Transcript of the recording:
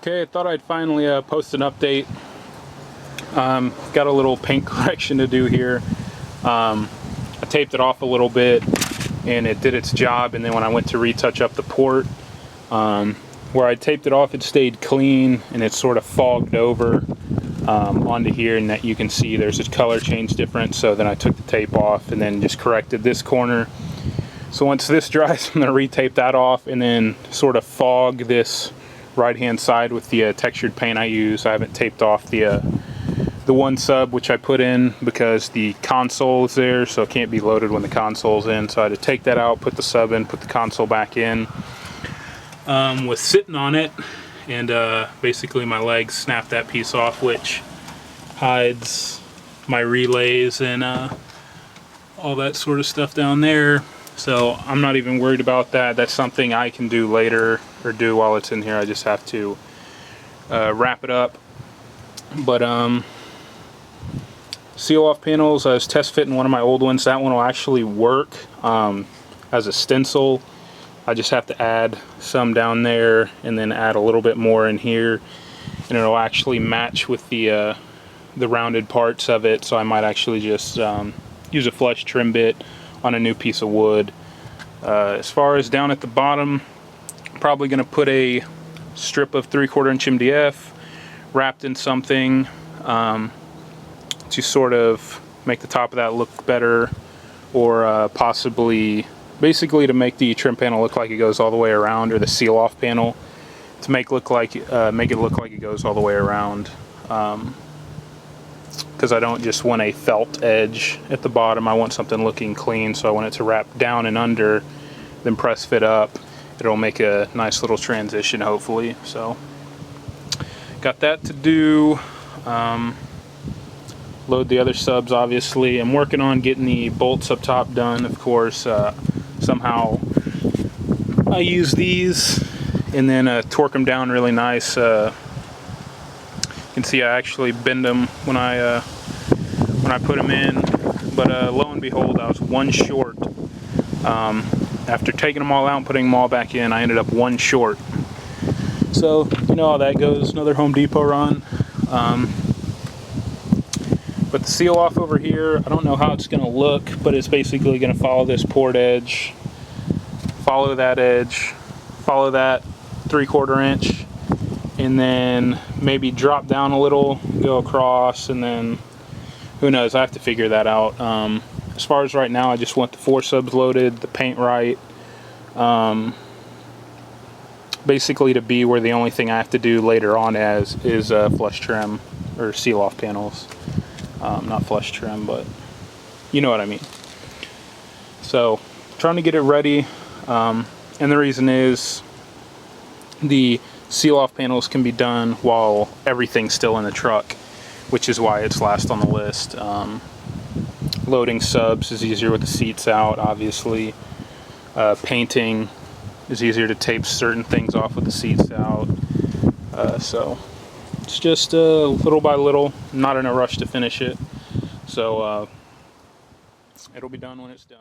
Okay, I thought I'd finally post an update. Got a little paint correction to do here. I taped it off a little bit and it did its job, and then when I went to retouch up the port, where I taped it off, it stayed clean and it sort of fogged over onto here, and that you can see there's a color change difference. So then I took the tape off and then just corrected this corner. So once this dries, I'm going to retape that off and then sort of fog this right hand side with the textured paint I use. I haven't taped off the one sub which I put in because the console is there, so it can't be loaded when the console's in. So I had to take that out, put the sub in, put the console back in. Was sitting on it, and basically my legs snapped that piece off, which hides my relays and all that sort of stuff down there. So I'm not even worried about that. That's something I can do later, or do while it's in here. I just have to wrap it up. But seal off panels, I was test fitting one of my old ones. That one will actually work as a stencil. I just have to add some down there and then add a little bit more in here, and it'll actually match with the rounded parts of it. So I might actually just use a flush trim bit on a new piece of wood. As far as down at the bottom, I'm probably going to put a strip of 3/4 inch MDF wrapped in something to sort of make the top of that look better, or possibly basically to make the trim panel look like it goes all the way around, or the seal off panel to make it look like it goes all the way around. Because I don't just want a felt edge at the bottom. I want something looking clean, so I want it to wrap down and under, then press fit up. It'll make a nice little transition, hopefully. So got that to do. Load the other subs, obviously. I'm working on getting the bolts up top done, of course. Somehow I use these and then torque them down really nice. You can see I actually bend them when I put them in, but lo and behold, I was one short. After taking them all out and putting them all back in, I ended up one short. So you know how that goes. Another Home Depot run. But the seal off over here, I don't know how it's going to look, but it's basically going to follow this port edge, follow that edge, follow that 3/4 inch, and then maybe drop down a little, go across, and then who knows, I have to figure that out. As far as right now, I just want the 4 subs loaded, the paint right, basically to be where the only thing I have to do later on is flush trim or seal off panels. Not flush trim, but you know what I mean. So trying to get it ready, and the reason is the seal off panels can be done while everything's still in the truck, which is why it's last on the list. Loading subs is easier with the seats out, obviously. Painting is easier to tape certain things off with the seats out. So it's just little by little, not in a rush to finish it. So it'll be done when it's done.